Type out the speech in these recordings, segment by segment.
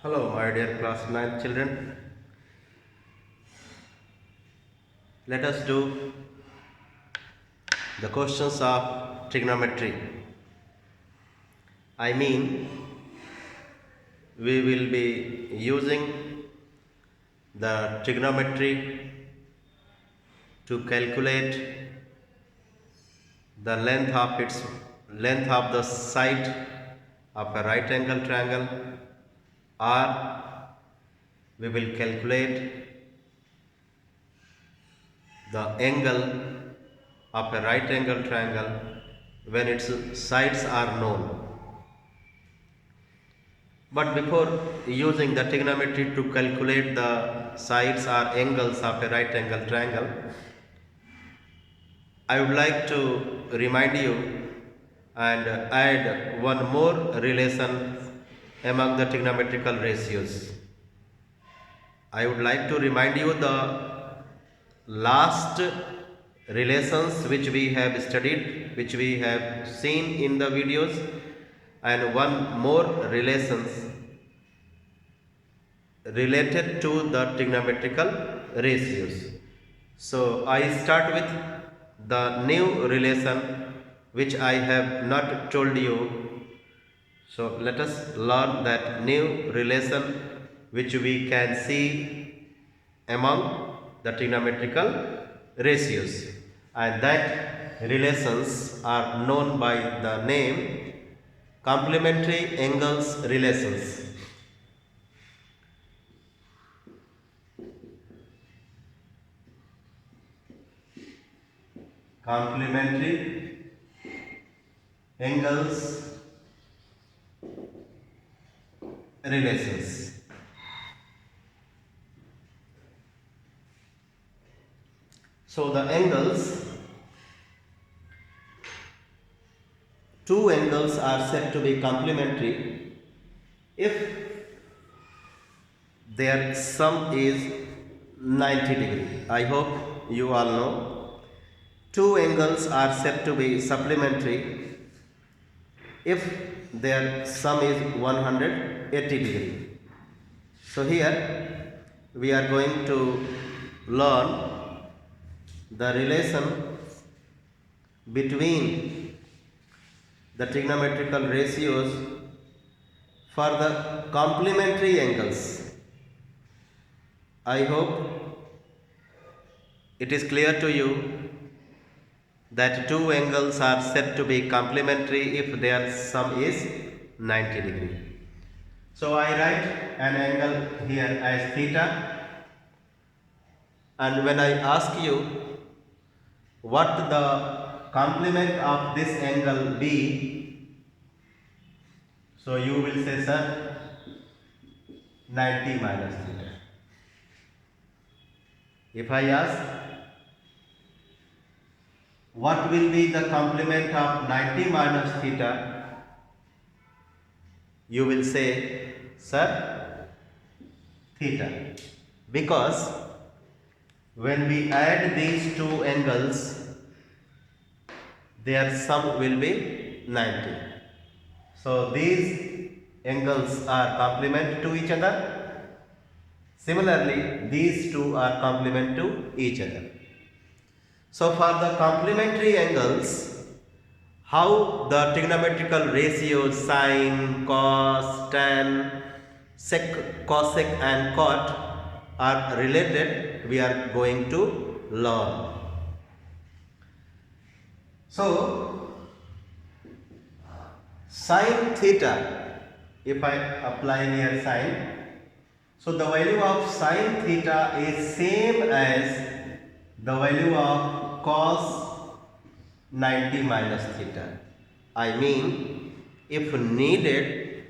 Hello, my dear class 9 children. Let us do the questions of trigonometry. I mean, we will be using the trigonometry to calculate the length of the side of a right angle triangle, or we will calculate the angle of a right angle triangle when its sides are known. But before using the trigonometry to calculate the sides or angles of a right angle triangle, I would like to remind you and add one more relation among the trigonometrical ratios. I would like to remind you the last relations which we have studied, which we have seen in the videos, and one more relations related to the trigonometrical ratios. So I start with the new relation which I have not told you. So let us learn that new relation which we can see among the trigonometrical ratios, and that relations are known by the name complementary angles relations. Complementary angles relations. So the angles, two angles are said to be complementary if their sum is 90 degree. I hope you all know. Two angles are said to be supplementary if their sum is 180 degree. So here we are going to learn the relation between the trigonometrical ratios for the complementary angles. I hope it is clear to you that two angles are said to be complementary if their sum is 90 degree. So I write an angle here as theta, and when I ask you what the complement of this angle be, so you will say, sir, 90 minus theta. If I ask what will be the complement of 90 minus theta, you will say, sir, theta. Because when we add these two angles, their sum will be 90. So these angles are complement to each other. Similarly, these two are complement to each other. So for the complementary angles, how the trigonometrical ratios sine, cos, tan, sec, cosec and cot are related, we are going to learn. So sine theta, if I apply here sine, so the value of sine theta is same as the value of cos 90 minus theta. I mean, if needed,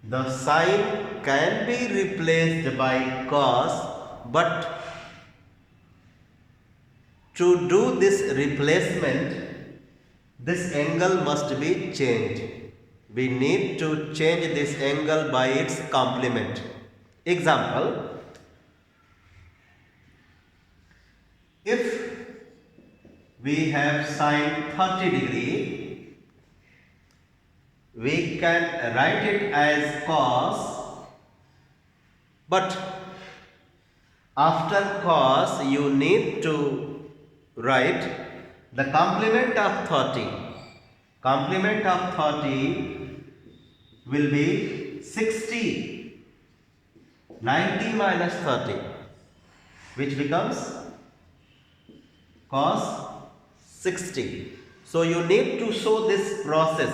the sine can be replaced by cos, but to do this replacement, this angle must be changed. We need to change this angle by its complement. Example, if we have sine 30 degree, we can write it as cos But after cos you need to write the complement of 30. Complement of 30 will be 60. 90 minus 30, which becomes cos 60. So you need to show this process.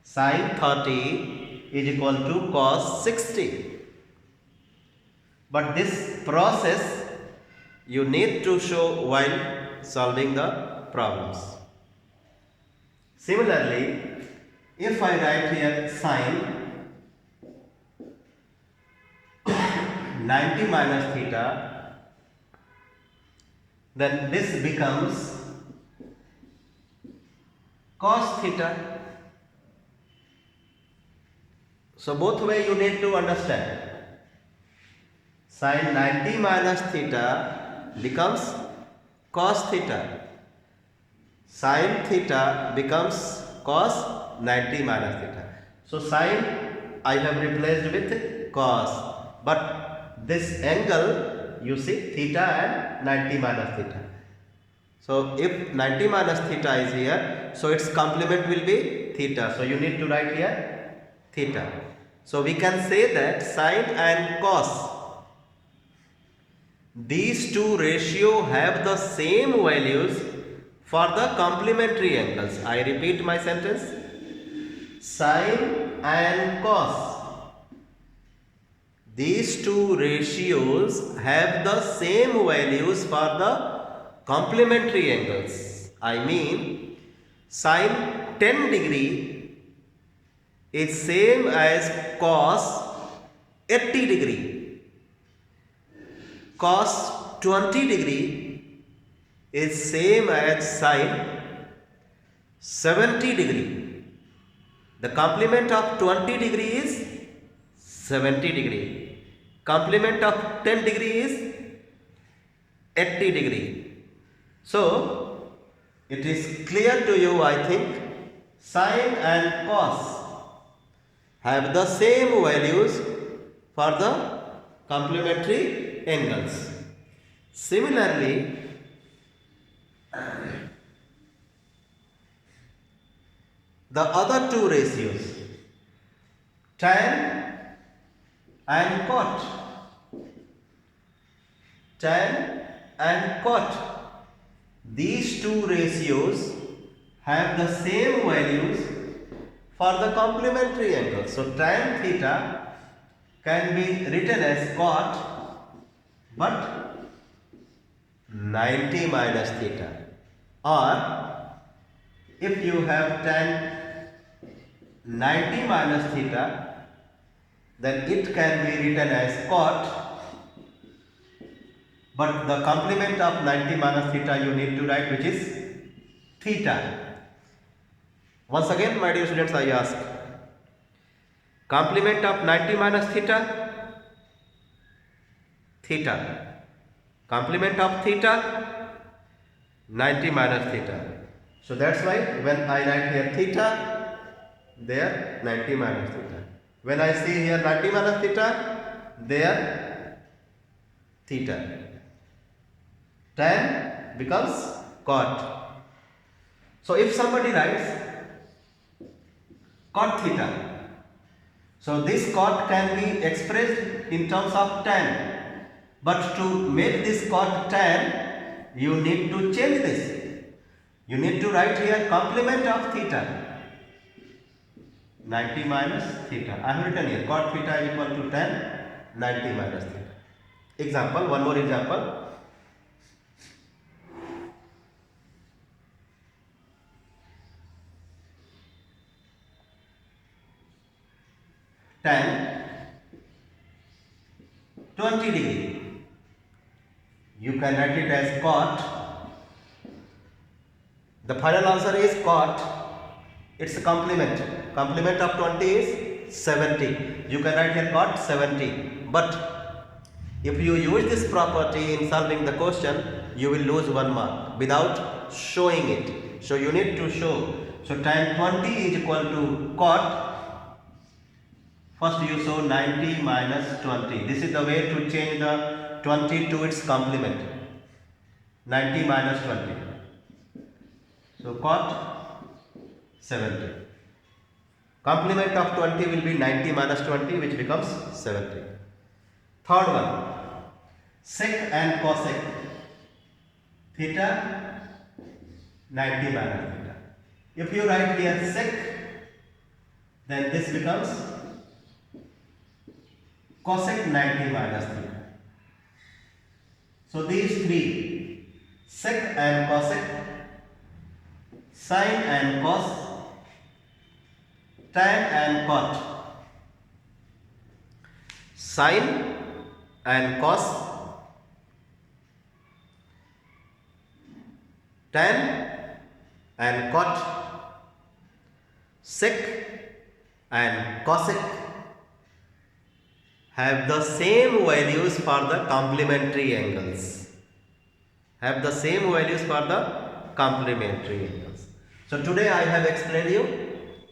Sin 30 is equal to cos 60. But this process you need to show while solving the problems. Similarly, if I write here sin 90 minus theta, then this becomes cos theta. So both way you need to understand. Sin 90 minus theta becomes cos theta. Sin theta becomes cos 90 minus theta. So sin I have replaced with cos, but this angle you see theta and 90 minus theta. So if 90 minus theta is here, so its complement will be theta. So you need to write here theta. So we can say that sin and cos, these two ratio have the same values for the complementary angles. I repeat my sentence. Sin and cos, these two ratios have the same values for the complementary angles. I mean, sin 10 degree is same as cos 80 degree. Cos 20 degree is same as sin 70 degree. The complement of 20 degree is 70 degree. Complement of 10 degree is 80 degree. So it is clear to you, I think, sin and cos have the same values for the complementary angles. Similarly, the other two ratios, tan and cot. Tan and cot, these two ratios have the same values for the complementary angles. So tan theta can be written as cot, but 90 minus theta. Or if you have tan 90 minus theta, then it can be written as cot, but the complement of 90 minus theta you need to write, which is theta. Once again, my dear students, I ask, complement of 90 minus theta, theta. Complement of theta, 90 minus theta. So that's why when I write here theta, there 90 minus theta. When I see here 90 minus theta, there theta. Tan becomes cot. So if somebody writes cot theta, so this cot can be expressed in terms of tan, but to make this cot tan, you need to change this. You need to write here complement of theta, 90 minus theta. I have written here cot theta is equal to tan 90 minus theta. Example, one more example. Tan 20 degree. You can write it as cot. The final answer is cot. It's a complement. Complement of 20 is 70. You can write here cot 70. But if you use this property in solving the question, you will lose 1 mark without showing it. So you need to show. So tan 20 is equal to cot First you show 90 minus 20. This is the way to change the 20 to its complement. 90 minus 20. So cot 70. Complement of 20 will be 90 minus 20, which becomes 70. Third one, sec and cosec theta 90 minus theta. If you write here sec, then this becomes cosec 90 minus theta. So these three, sec and cosec, sine and cos, tan and cot. Sine and cos, tan and cot, sec and cosec have the same values for the complementary angles. Have the same values for the complementary angles. So today I have explained you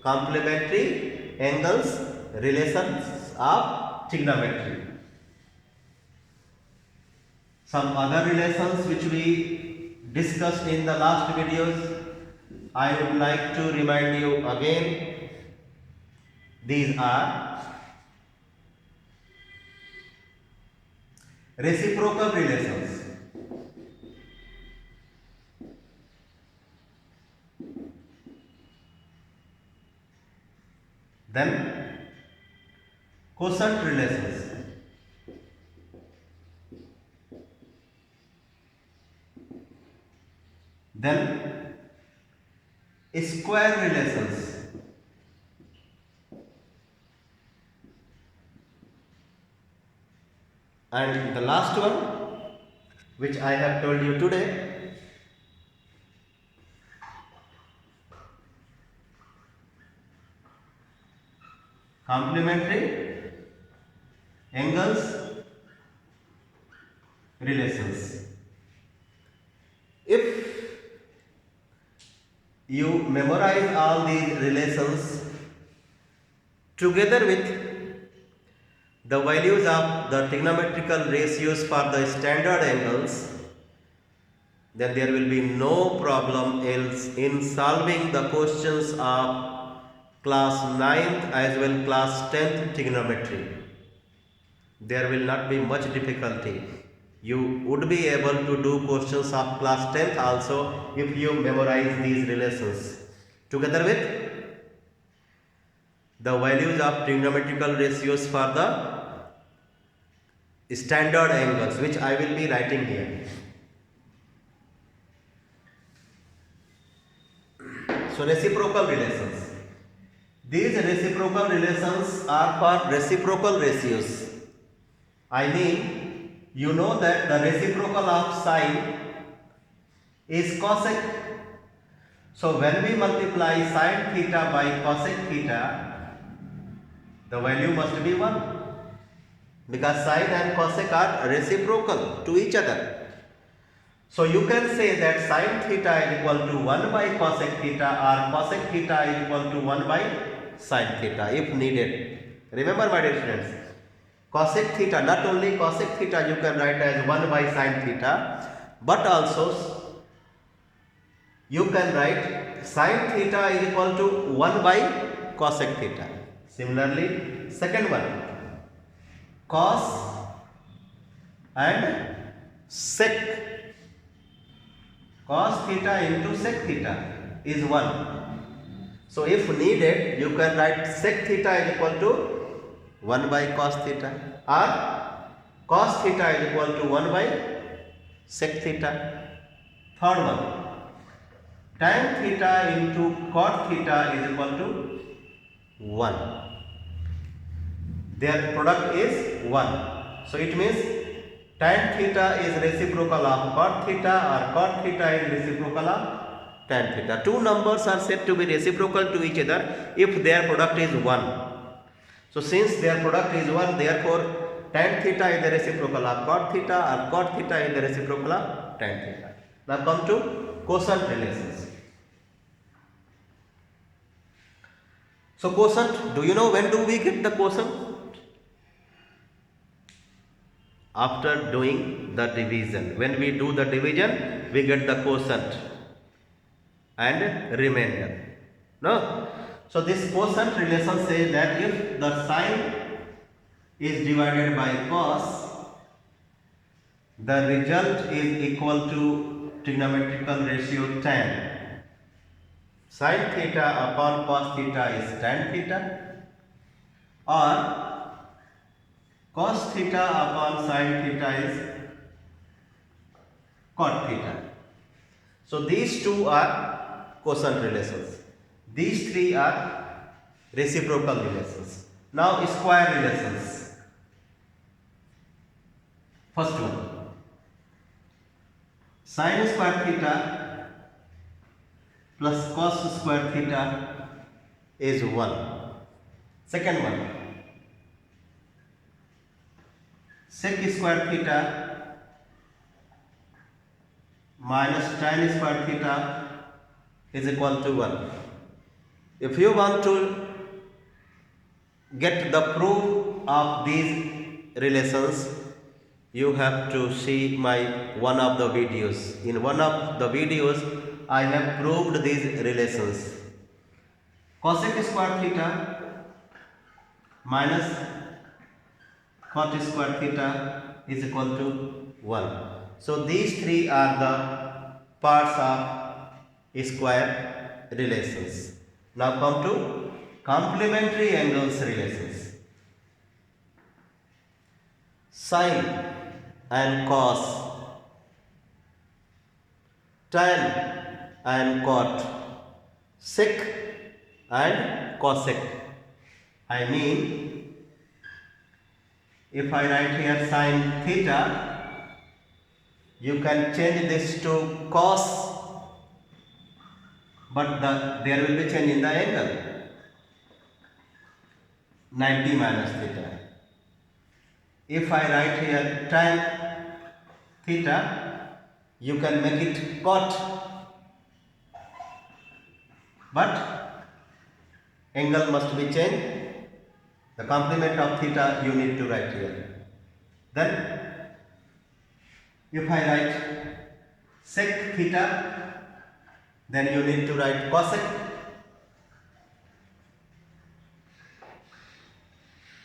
complementary angles relations of trigonometry. Some other relations which we discussed in the last videos, I would like to remind you again. These are reciprocal relations. Then quotient relations. Then square relations. And the last one, which I have told you today, complementary angles relations. If you memorize all these relations together with the values of the trigonometrical ratios for the standard angles, then there will be no problem else in solving the questions of class 9th as well class 10th trigonometry. There will not be much difficulty. You would be able to do questions of class 10th also if you memorize these relations together with the values of trigonometrical ratios for the standard angles, which I will be writing here. So reciprocal relations. These reciprocal relations are for reciprocal ratios. I mean, you know that the reciprocal of sine is cosec. So when we multiply sine theta by cosec theta, the value must be 1. Because sine and cosec are reciprocal to each other. So you can say that sine theta is equal to 1 by cosec theta or cosec theta is equal to 1 by sine theta if needed. Remember, my dear friends, cosec theta, not only cosec theta you can write as 1 by sine theta, but also you can write sine theta is equal to 1 by cosec theta. Similarly, second one, cos and sec. Cos theta into sec theta is 1. So if needed, you can write sec theta is equal to 1 by cos theta, or cos theta is equal to 1 by sec theta. Third one, tan theta into cot theta is equal to 1. Their product is 1. So it means tan theta is reciprocal of cot theta or cot theta is reciprocal of tan theta. Two numbers are said to be reciprocal to each other if their product is 1. So since their product is 1, therefore tan theta is the reciprocal of cot theta or cot theta is the reciprocal of tan theta. Now come to quotient relations. So quotient, do you know when do we get the quotient? After doing the division. When we do the division, we get the quotient and remainder. No? So this quotient relation says that if the sine is divided by cos, the result is equal to trigonometrical ratio tan. Sin theta upon cos theta is tan theta, or cos theta upon sin theta is cot theta. So these two are quotient relations. These three are reciprocal relations. Now square relations. First one, sin square theta plus cos square theta is 1. Second one, sec square theta minus tan square theta is equal to 1. If you want to get the proof of these relations, you have to see my one of the videos. In one of the videos, I have proved these relations. Cosec square theta minus cot square theta is equal to 1. So these three are the parts of square relations. Now come to complementary angles relations. Sine and cos, tan and cot, sec and cosec. I mean, if I write here sin theta, you can change this to cos, but there will be change in the angle, 90 minus theta. If I write here tan theta, you can make it cot, but angle must be changed. The complement of theta you need to write here. Then if I write sec theta, then you need to write cosec,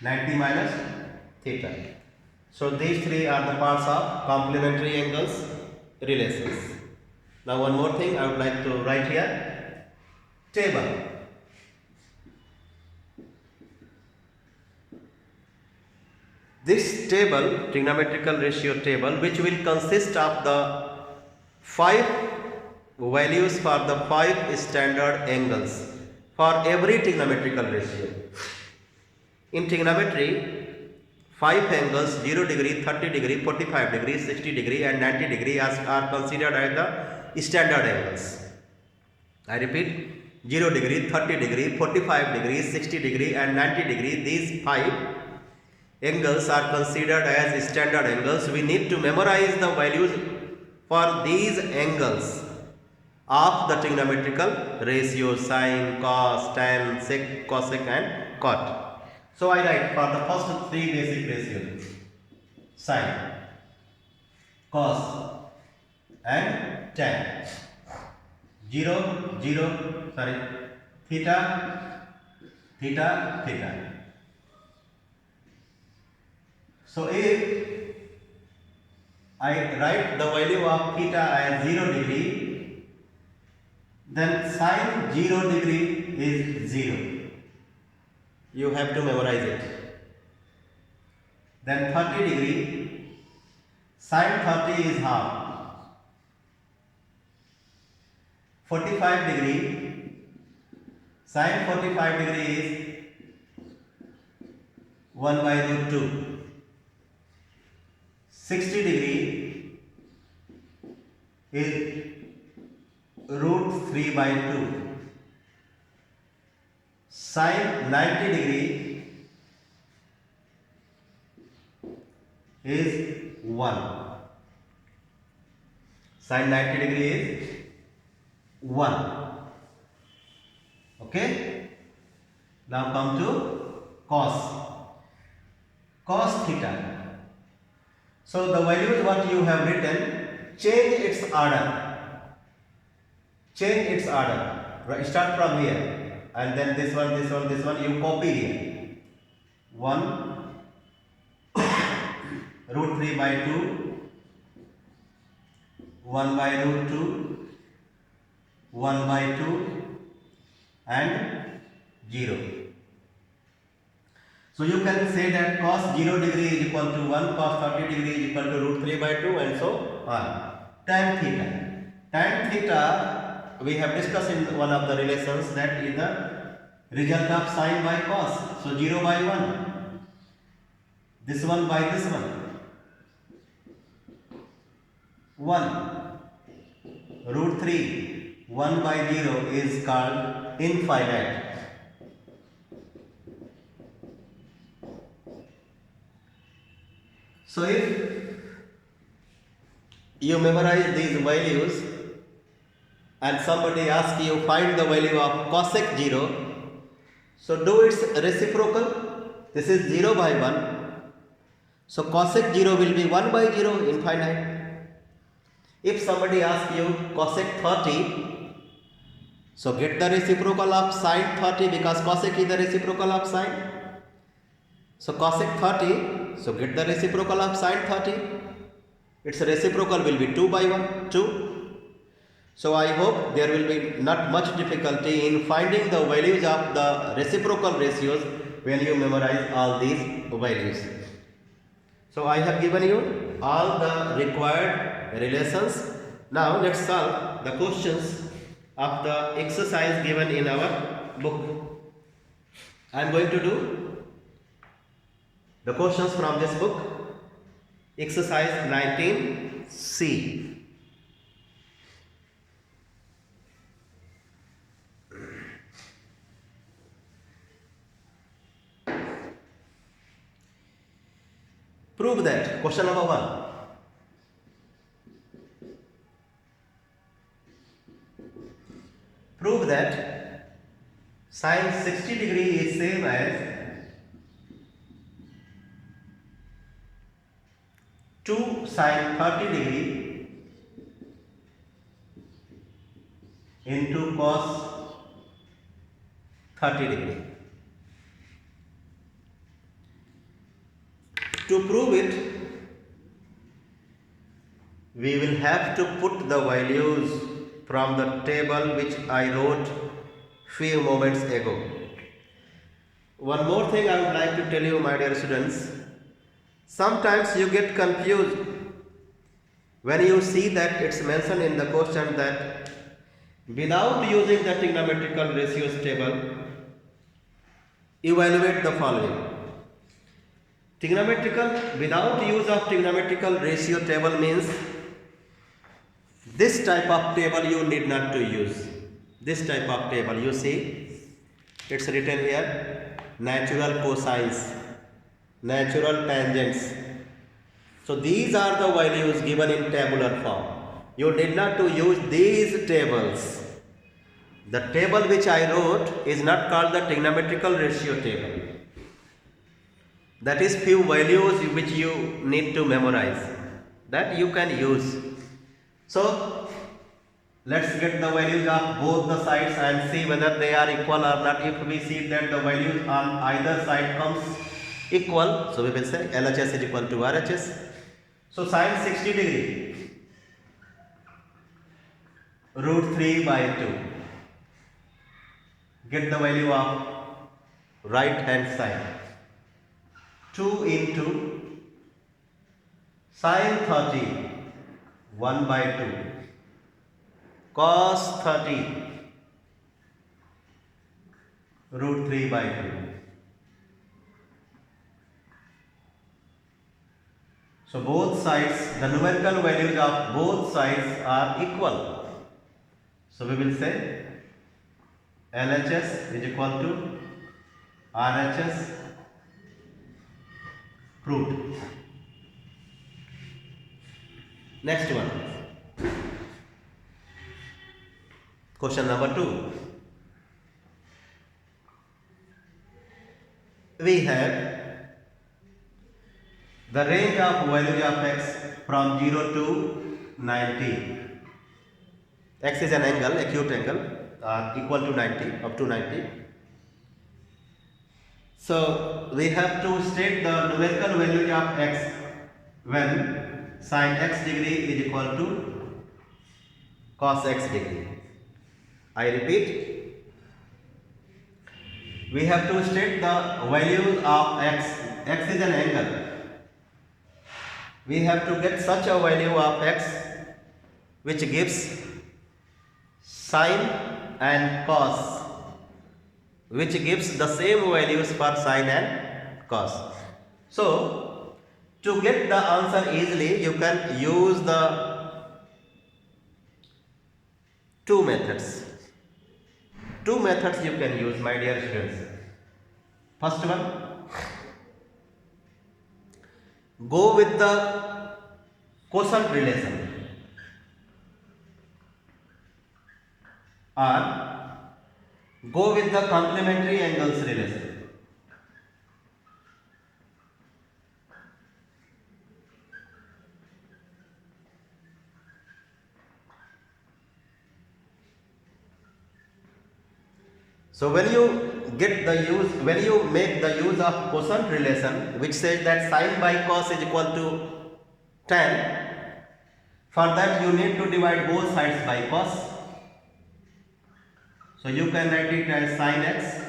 90 minus theta. So these three are the parts of complementary angles relations. Now one more thing I would like to write here, table. This table, trigonometrical ratio table, which will consist of the 5 values for the 5 standard angles for every trigonometrical ratio. In trigonometry, 5 angles 0 degree, 30 degree, 45 degree, 60 degree and 90 degree are considered as the standard angles. I repeat, 0 degree, 30 degree, 45 degree, 60 degree and 90 degree. These 5 angles are considered as standard angles. We need to memorize the values for these angles of the trigonometrical ratio, sine, cos, tan, sec, cosec and cot. So I write for the first 3 basic ratios, sine, cos and tan, 0, 0, sorry, theta, theta, theta. So if I write the value of theta as 0 degree, then sine 0 degree is 0. You have to memorize it. Then 30 degree, sine 30 is half. 45 degree, sine 45 degree is 1 by root 2. 60 degree is root 3 by 2. Sine 90 degree is 1. Sine 90 degree is 1. Okay. Now come to cos theta. So the values what you have written, change its order. Change its order. Right, start from here, and then this one, you copy here. 1 root 3 by 2, 1 by root 2, 1 by 2, and 0. So you can say that cos 0 degree is equal to 1, cos 30 degree is equal to root 3 by 2, and so on. Tan theta. Tan theta, we have discussed in one of the relations, that is the result of sine by cos. So 0 by 1. This one by this one. 1. Root 3. 1 by 0 is called infinite. So if you memorize these values and somebody asks you find the value of cosec 0, so do its reciprocal. This is 0 by 1. So cosec 0 will be 1 by 0, infinite. If somebody asks you cosec 30, so get the reciprocal of sine 30, because cosec is the reciprocal of sine. So cosec 30, so get the reciprocal of sine 30. Its reciprocal will be 2 by 1, 2. So I hope there will be not much difficulty in finding the values of the reciprocal ratios when you memorize all these values. So I have given you all the required relations. Now let's solve the questions of the exercise given in our book. I am going to do the questions from this book, exercise 19C. Prove that. Question number 1. Prove that sine 60 degree is same as 2 sine 30 degree into cos 30 degree. To prove it, we will have to put the values from the table which I wrote few moments ago. One more thing I would like to tell you, my dear students. Sometimes you get confused when you see that it's mentioned in the question that without using the trigonometrical ratios table, evaluate the following. Without use of trigonometrical ratio table means this type of table you need not to use. This type of table, you see, it's written here, natural cosines, natural tangents. So these are the values given in tabular form. You need not to use these tables. The table which I wrote is not called the trigonometrical ratio table. That is few values which you need to memorize, that you can use. So let's get the values of both the sides and see whether they are equal or not. If we see that the values on either side comes equal, so we will say LHS is equal to RHS. So sine 60 degree, root 3 by 2. Get the value of right hand side. 2 into sine 30, 1 by 2, cos 30, root 3 by 2. So both sides, the numerical values of both sides are equal. So we will say LHS is equal to RHS. Proved. Next one. Question number 2. we have the range of values of x from 0 to 90. X is an angle, acute angle, equal to 90, up to 90. So we have to state the numerical value of x when sin x degree is equal to cos x degree. I repeat, we have to state the values of x. X is an angle. We have to get such a value of x which gives sine and cos, which gives the same values for sine and cos. So to get the answer easily, you can use the two methods. Two methods you can use, my dear students. First one, go with the quotient relation, or go with the complementary angles relation. So when you make the use of quotient relation, which says that sine by cos is equal to tan, for that you need to divide both sides by cos. So you can write it as sin x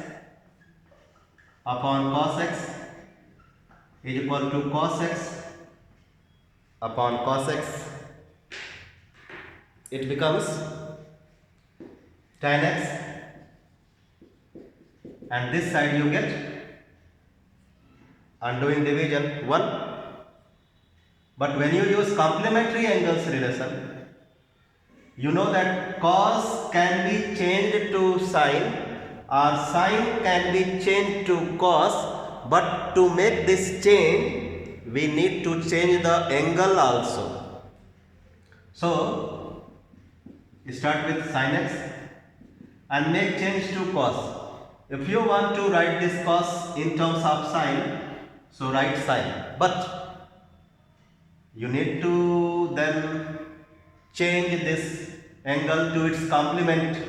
upon cos x is equal to cos x upon cos x. It becomes tan x, and this side you get, undoing division, 1. But when you use complementary angles relation, you know that cos can be changed to sine or sine can be changed to cos, but to make this change we need to change the angle also. So start with sin x and make change to cos. If you want to write this cos in terms of sine, so write sine, but you need to then change this angle to its complement.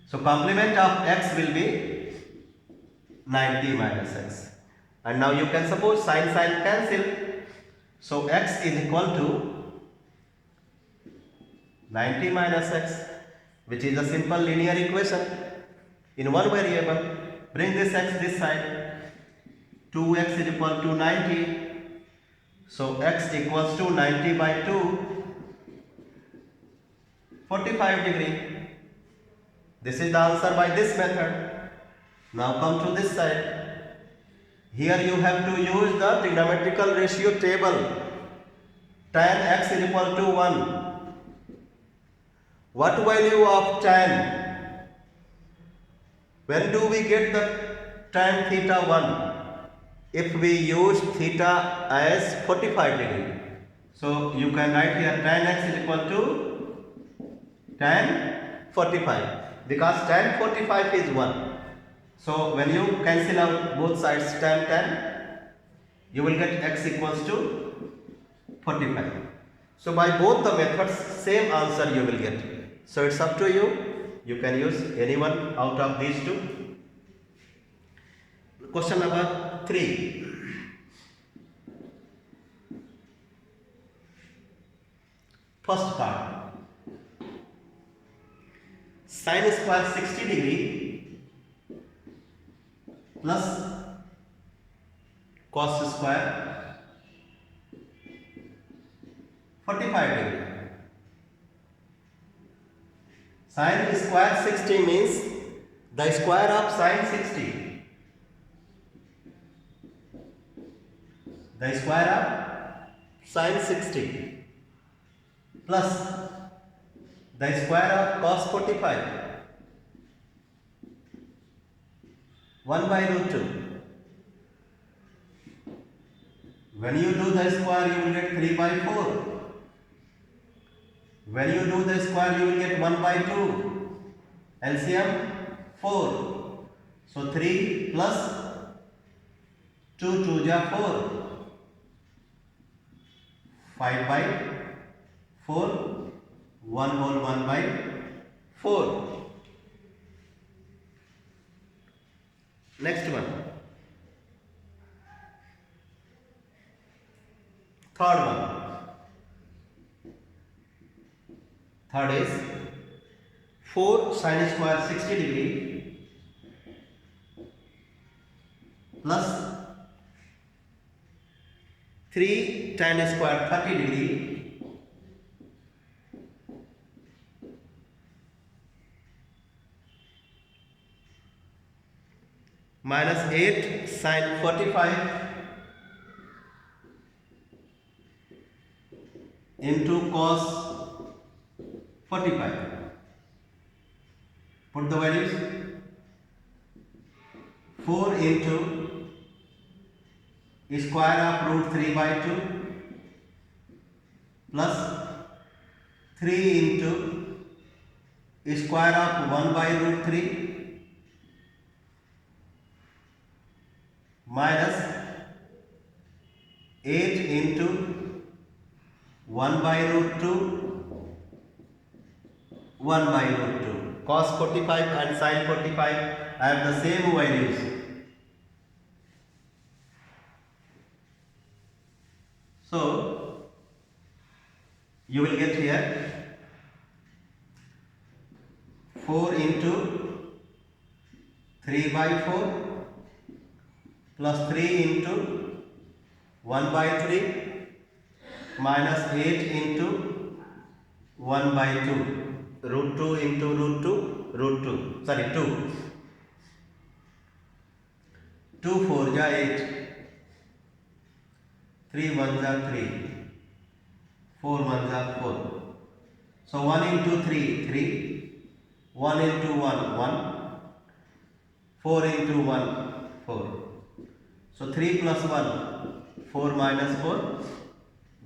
So complement of x will be 90 minus x, and now you can suppose sine cancel, so x is equal to 90 minus x, which is a simple linear equation in one variable. Bring this x this side, 2x is equal to 90, so x equals to 90 by 2, 45 degree. This is the answer by this method. Now come to this side. Here you have to use the trigonometrical ratio table. Tan x is equal to 1. What value of tan? When do we get the tan theta 1? If we use theta as 45 degree. So you can write here tan x is equal to tan 45, because tan 45 is 1. So when you cancel out both sides tan, you will get x equals to 45. So by both the methods, same answer you will get. So it's up to you. You can use any one out of these two. Question number 3. First part. Sin square 60 degree plus cos square 45 degree. Sin square 60 means the square of sin 60. The square of sin 60 plus the square of cos 45, 1 by root 2. When you do the square, you will get 3 by 4. When you do the square, you will get 1 by 2. LCM 4. So 3 plus 2 2 जा 4, 5 by 4, 1 whole 1 by 4. Next one, third one. Third is 4 sin square 60 degree plus 3 tan square 30 degree minus 8 sin 45 into cos 45. Put the values. 4 into square of root 3 by 2 plus 3 into square of 1 by root 3 minus 8 into 1 by root 2 1 by root 2. Cos 45 and sin 45 have the same values. So you will get here 4 into 3 by 4 plus 3 into 1 by 3 minus 8 into 1 by 2. Root 2 into root 2, root 2, sorry 2. 2 4 ja 8, 3 1 ja 3, 4 1 ja 4. So 1 into 3, 3, 1 into 1, 1, 4 into 1, 4. So 3 plus 1, 4 minus 4,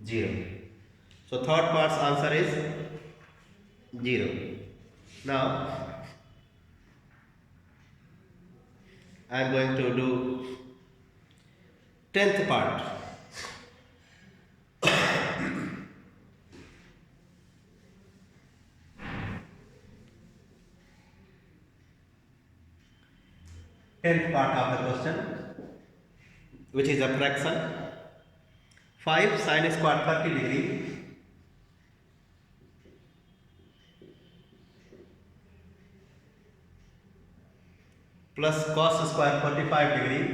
0. So third part's answer is 0. Now I am going to do 10th part. 10th part of the question, which is a fraction. 5 sin square 30 degree plus cos square 45 degree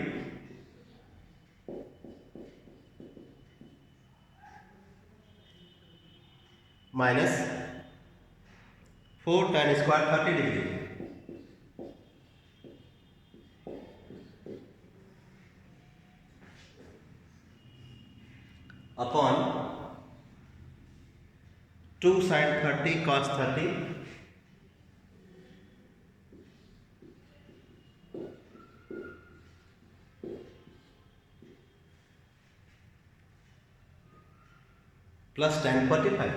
minus 4 tan square 30 degree upon 2 sin 30 cos 30 plus tan 45.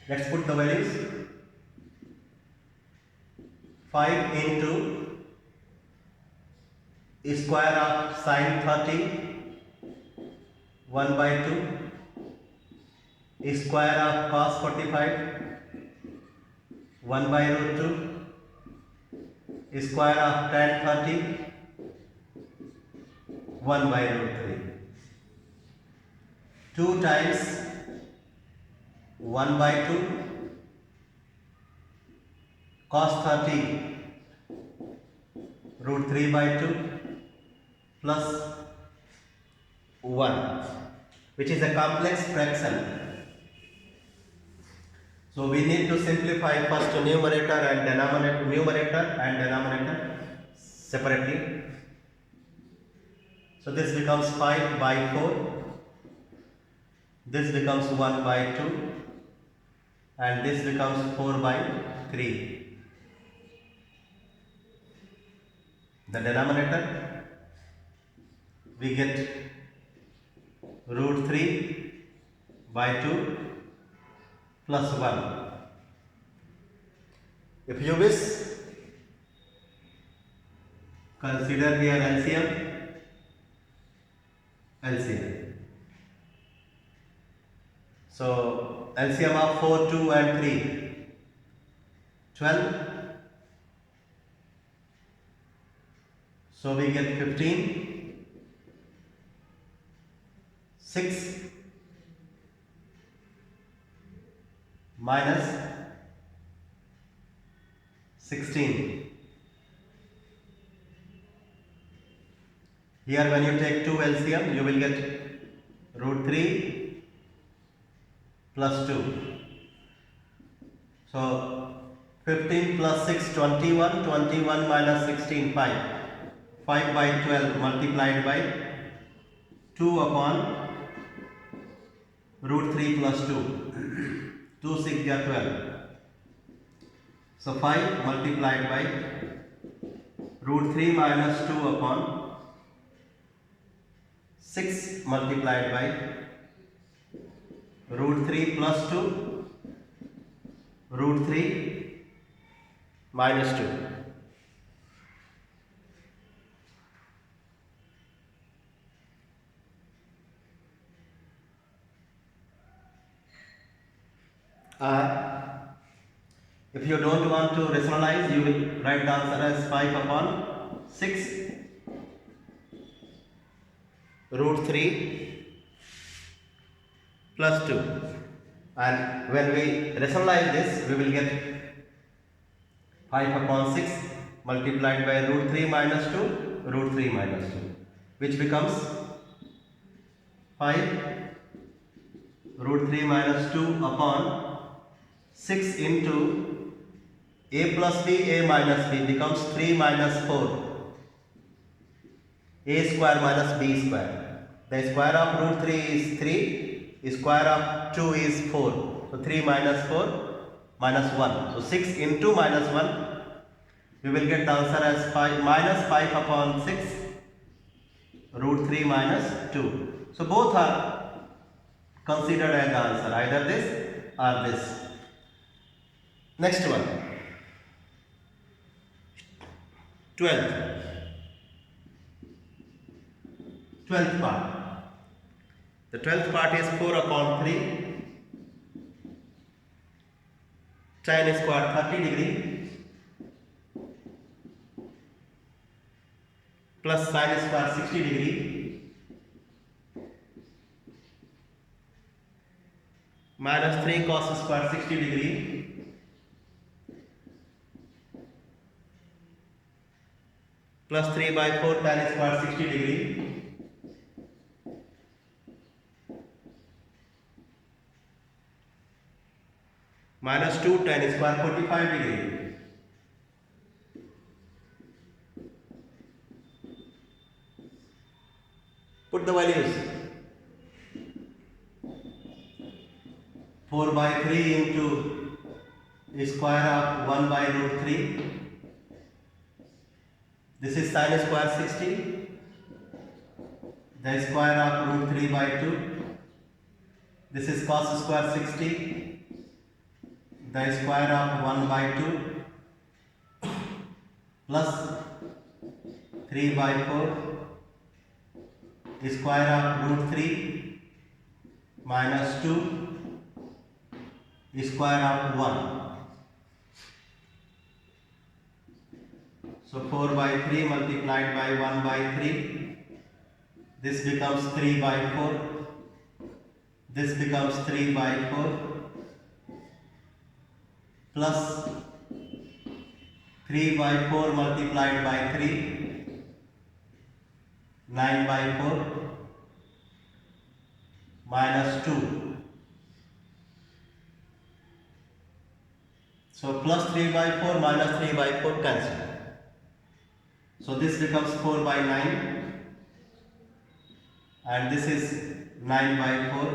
Let's put the values. 5 into square of sin 30 1 by 2 square of cos 45 1 by root 2 square of tan 30 1 by root 3. 2 times 1 by 2 cos 30 root 3 by 2 plus 1, which is a complex fraction. So we need to simplify first numerator and denominator separately. So this becomes 5 by 4, this becomes 1 by 2, and this becomes 4 by 3. The denominator we get root 3 by 2 plus 1. If you wish, Consider here LCM. So LCM of 4, 2 and 3, 12. So we get 15, 6 minus 16. Here when you take 2 LCM, you will get root 3 plus 2. So 15 plus 6, 21, 21 minus 16, 5. 5 by 12 multiplied by 2 upon root 3 plus 2. 2 6 are 12. So 5 multiplied by root 3 minus 2 upon 6 multiplied by root 3 plus 2 root 3 minus 2. If you don't want to rationalize, you will write the answer as 5 upon 6 root 3 plus 2. And when we rationalize this, we will get 5 upon 6 multiplied by root 3 minus 2 root 3 minus 2, which becomes 5 root 3 minus 2 upon 6 into a plus b, a minus b becomes 3 minus 4, a square minus b square. The square of root 3 is 3, square of 2 is 4. So 3 minus 4 minus 1. So 6 into minus 1, we will get the answer as 5 minus 5 upon 6 root 3 minus 2. So both are considered as the answer, either this or this. Next one, 12th part. The 12th part is 4 upon 3 tan square 30 degree plus sin square 60 degree minus 3 cos square 60 degree plus 3 by 4 tan square 60 degree minus 2 tan square 45 degree. Put the values. 4 by 3 into the square of 1 by root 3. This is sin square 60. The square of root 3 by 2. This is cos square 60. The square of 1 by 2 plus 3 by 4 square of root 3 minus 2 square of 1. So 4 by 3 multiplied by 1 by 3. This becomes 3 by 4. This becomes 3 by 4. Plus 3 by 4 multiplied by 3, 9 by 4 minus 2. So plus 3 by 4 minus 3 by 4 cancel. So this becomes 4 by 9 and this is 9 by 4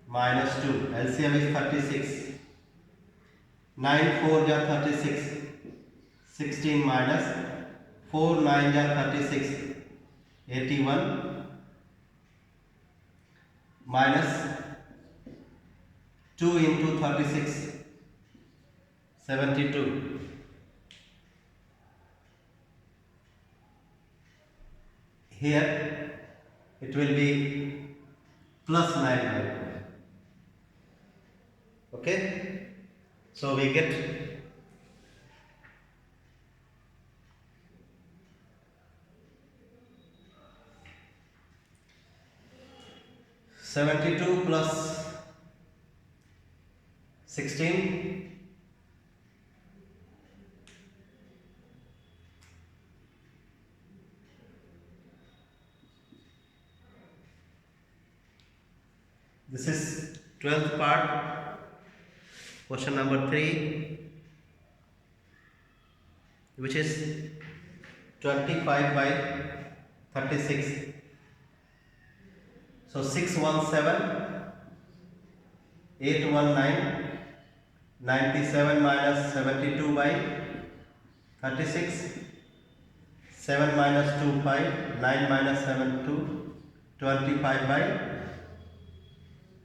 minus 2. LCM is 36. 9 4 ja 36, 16 minus 4 9 ja 36, 81 minus 2 into 36, 72. here it will be plus 9 by 4. Okay, so we get 72 plus 16 this is 12th part, question number 3, which is 25 by 36. So 617, 819, 97 minus 72 by 36, 7 minus 2 5, 9 minus 7 2, 25 by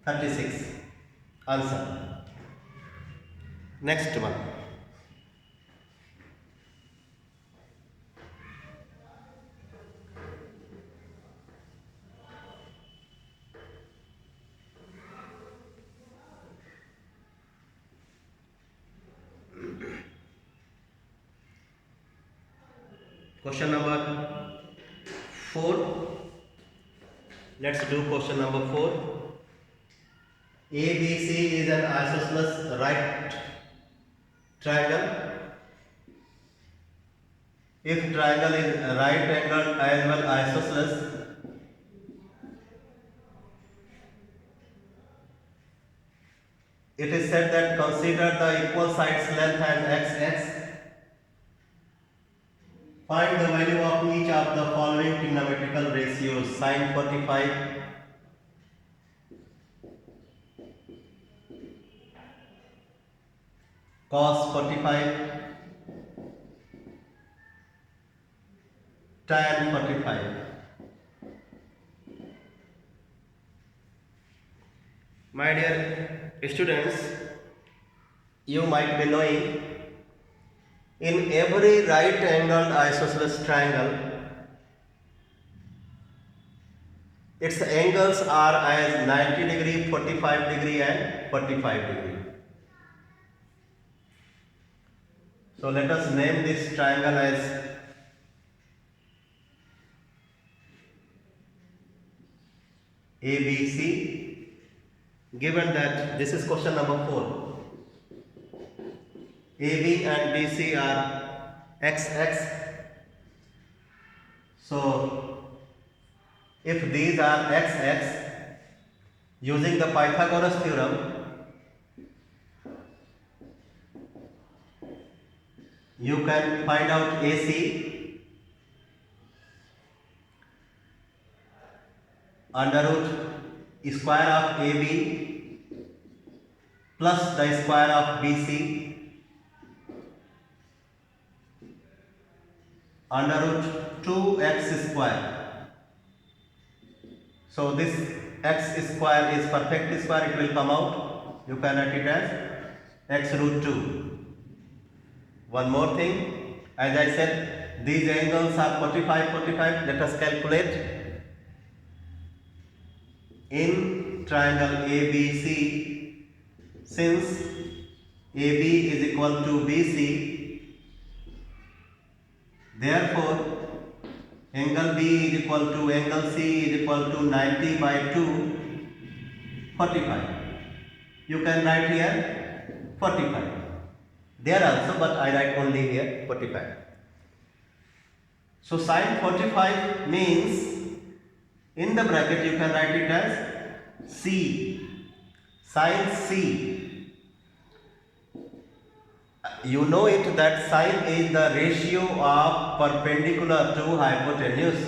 36. Answer. Next one. Question number 4. Let's do question number 4. ABC is an isosceles right triangle. If triangle is right angled as well isosceles, it is said that consider the equal sides length as xx. Find the value of each of the following trigonometrical ratios: sin 45, cos 45, tan 45. My dear students, you might be knowing, in every right angled isosceles triangle, its angles are as 90 degree, 45 degree and 45 degree. So let us name this triangle as ABC, given that this is question number 4. AB and BC are XX. So if these are XX, using the Pythagoras theorem, you can find out AC under root square of AB plus the square of BC under root 2x square. So this x square is perfect square, it will come out. You can write it as x root 2. One more thing, as I said, these angles are 45, 45. Let us calculate. In triangle ABC, since AB is equal to BC, therefore angle B is equal to angle C is equal to 90 by 2, 45. You can write here 45. There also, but I write only here 45. So sin 45 means, in the bracket you can write it as C, sin C. You know it that sin is the ratio of perpendicular to hypotenuse,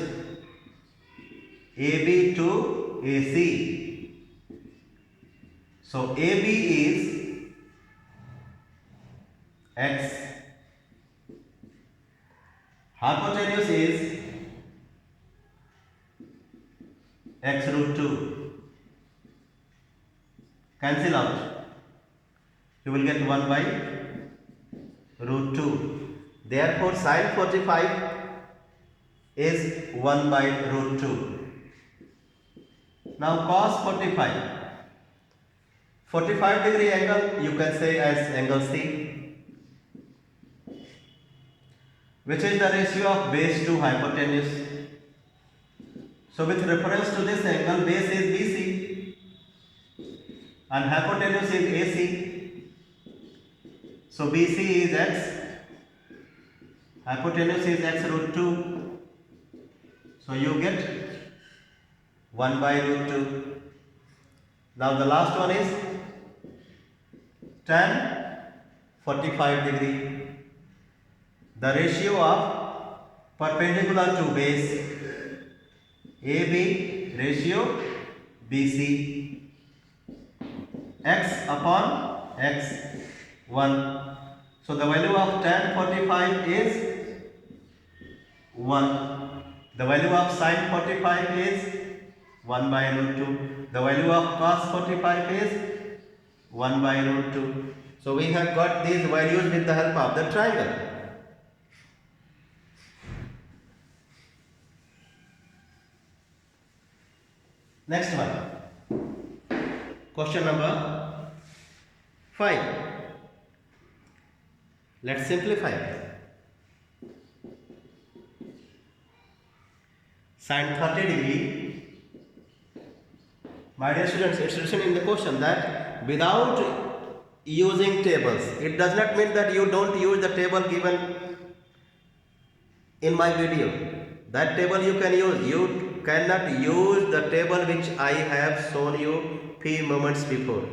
AB to AC. So AB is x, hypotenuse is x root 2. Cancel out. You will get 1 by root 2. Therefore sin 45 is 1 by root 2. Now cos 45 degree angle you can say as angle C, which is the ratio of base to hypotenuse. So with reference to this angle, base is BC and hypotenuse is AC. So BC is x, hypotenuse is x root 2. So you get 1 by root 2. Now the last one is tan 45 degree. The ratio of perpendicular to base AB ratio BC, x upon x 1. So the value of tan 45 is 1. The value of sin 45 is 1 by root 2. The value of cos 45 is 1 by root 2. So we have got these values with the help of the triangle. Next one, question number 5. Let's simplify. Sin 30 degree. My dear students, it's written in the question that without using tables. It does not mean that you don't use the table given in my video. That table you can use. You cannot use the table which I have shown you few moments before.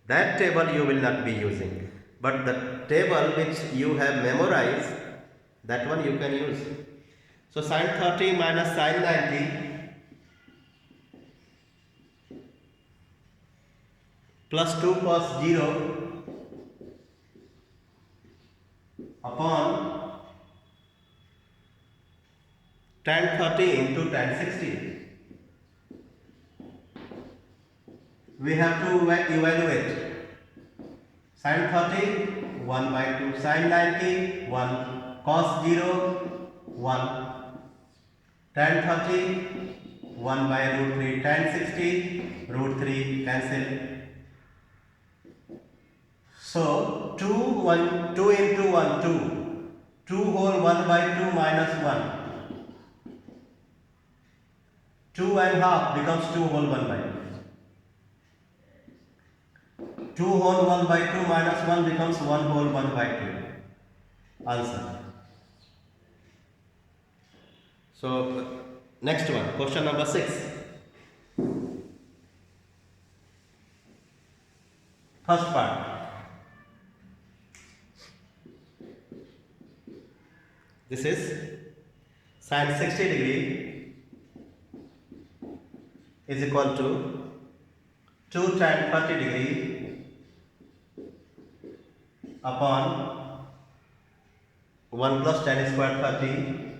That table you will not be using. But the table which you have memorized, that one you can use. So sin 30 minus sin 90 plus 2 cos 0 upon tan 30 into tan 60. We have to evaluate. Sin 30 1 by 2, sin 90 1, cos 0 1, tan 30 1 by root 3, tan 60 root 3 cancel. So 2 into 1 2, 2 whole 1 by 2 minus 1, 2 and half becomes 2 whole 1 by 2. 2 whole 1 by 2 minus 1 becomes 1 whole 1 by 2. Answer. So next one, question number 6. First part. This is sin 60 degree is equal to 2 tan 30 degree upon 1 plus tan square 30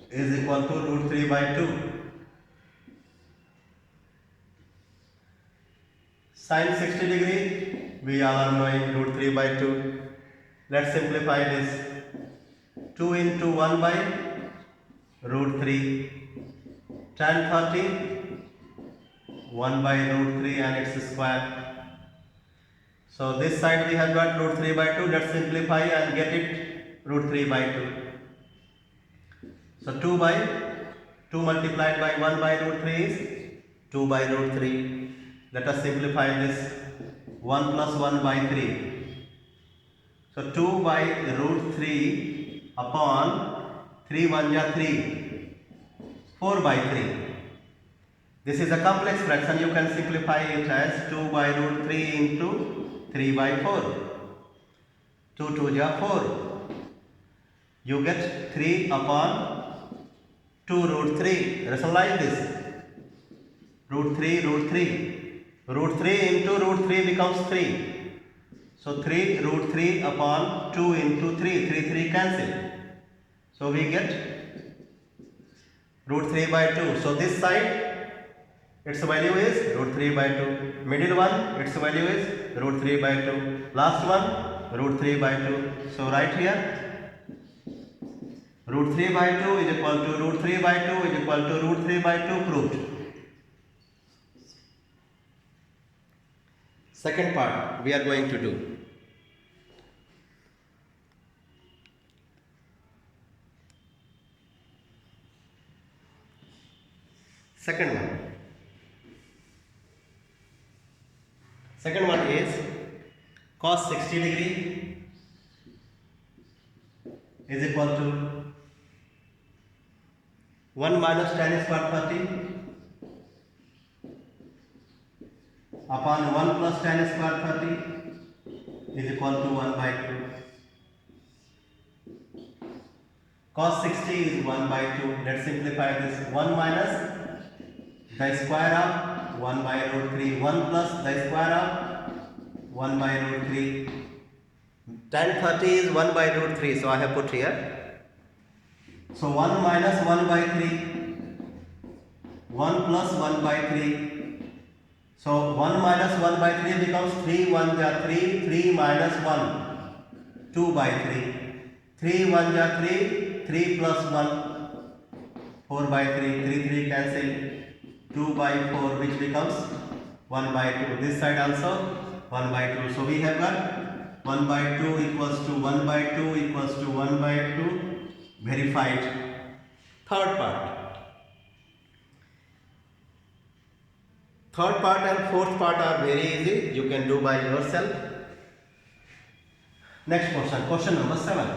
is equal to root 3 by 2. Sin 60 degree, we all are knowing root 3 by 2. Let's simplify this. 2 into 1 by root 3. Tan 30 1 by root 3 and its square. So this side we have got root 3 by 2. Let's simplify and get it root 3 by 2. So 2 multiplied by 1 by root 3 is 2 by root 3. Let us simplify this. 1 plus 1 by 3. So 2 by root 3 upon 3 1 ja 3. 4 by 3. This is a complex fraction. You can simplify it as 2 by root 3 into 3 by 4. 2 2 ja 4. You get 3 upon 2 root 3. Rationalize this. Root 3 root 3. Root 3 into root 3 becomes 3. So 3 root 3 upon 2 into 3. 3 3 cancel. So we get root 3 by 2. So this side its value is root 3 by 2. Middle one its value is root 3 by 2. Last one root 3 by 2. So right here Root 3 by 2 is equal to root 3 by 2 is equal to root 3 by 2 proved. Second part we are going to do. Second one is cos 60 degree is equal to 1 minus tan square 30 upon 1 plus tan square 30 is equal to 1 by 2. Cos 60 is 1 by 2. Let's simplify this. 1 minus the square of 1 by root 3. 1 plus the square of 1 by root 3. Tan 30 is 1 by root 3. So I have put here. So 1 minus 1 by 3. 1 plus 1 by 3. So 1 minus 1 by 3 becomes 3 1 ja 3. 3 minus 1. 2 by 3. 3 1 ja 3. 3 plus 1. 4 by 3. 3 3 cancel. 2 by 4 which becomes 1 by 2. This side also 1 by 2. So we have got 1 by 2 equals to 1 by 2 equals to 1 by 2 verified. Third part and fourth part are very easy. You can do by yourself. Next question. Question number 7.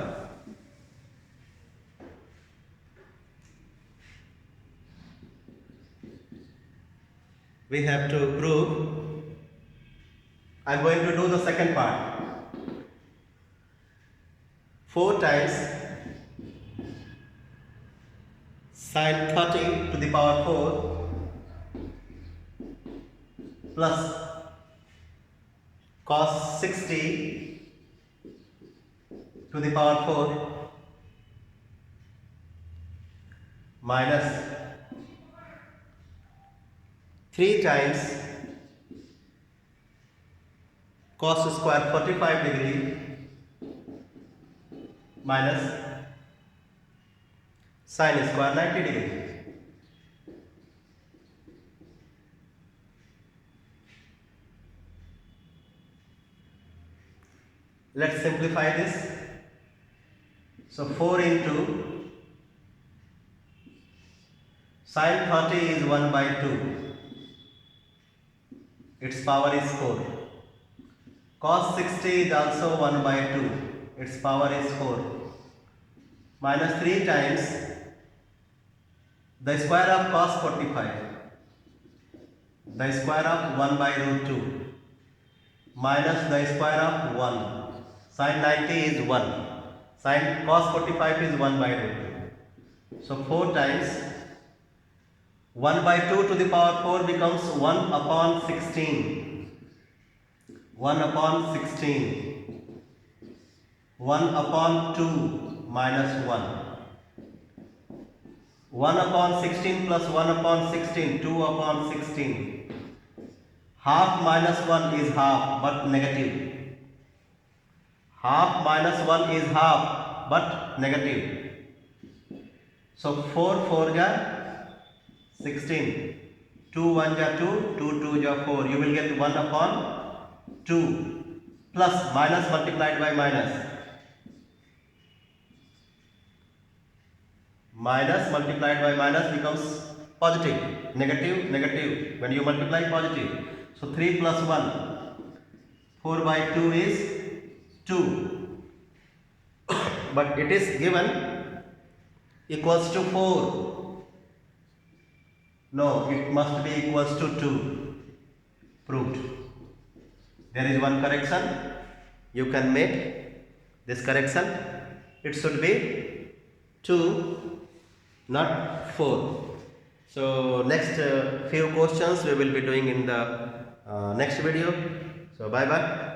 We have to prove. I am going to do the second part. 4 times sin 30 to the power 4 plus cos 60 to the power 4 minus 3 times cos square 45 degree minus sin square 90 degree. Let's simplify this. So 4 into sin 30 is 1 by 2. Its power is 4. Cos 60 is also 1 by 2. Its power is 4. Minus 3 times the square of cos 45. The square of 1 by root 2. Minus the square of 1. Sin 90 is 1. Sin cos 45 is 1 by root 2. So 4 times 1 by 2 to the power 4 becomes 1 upon 16. 1 upon 16. 1 upon 2 minus 1. 1 upon 16 plus 1 upon 16. 2 upon 16. Half minus 1 is half but negative. Half minus 1 is half but negative. So 4 4 ja 16. 2 1 ja 2. 2 2 ja 4. You will get 1 upon 2 plus minus multiplied by minus. Minus multiplied by minus becomes positive. Negative, negative. When you multiply positive. So 3 plus 1. 4 by 2 is 2. But it is given equals to 4. No, it must be equals to 2. Proved. There is one correction. You can make this correction. It should be 2, not 4. So next few questions we will be doing in the next video. So bye bye.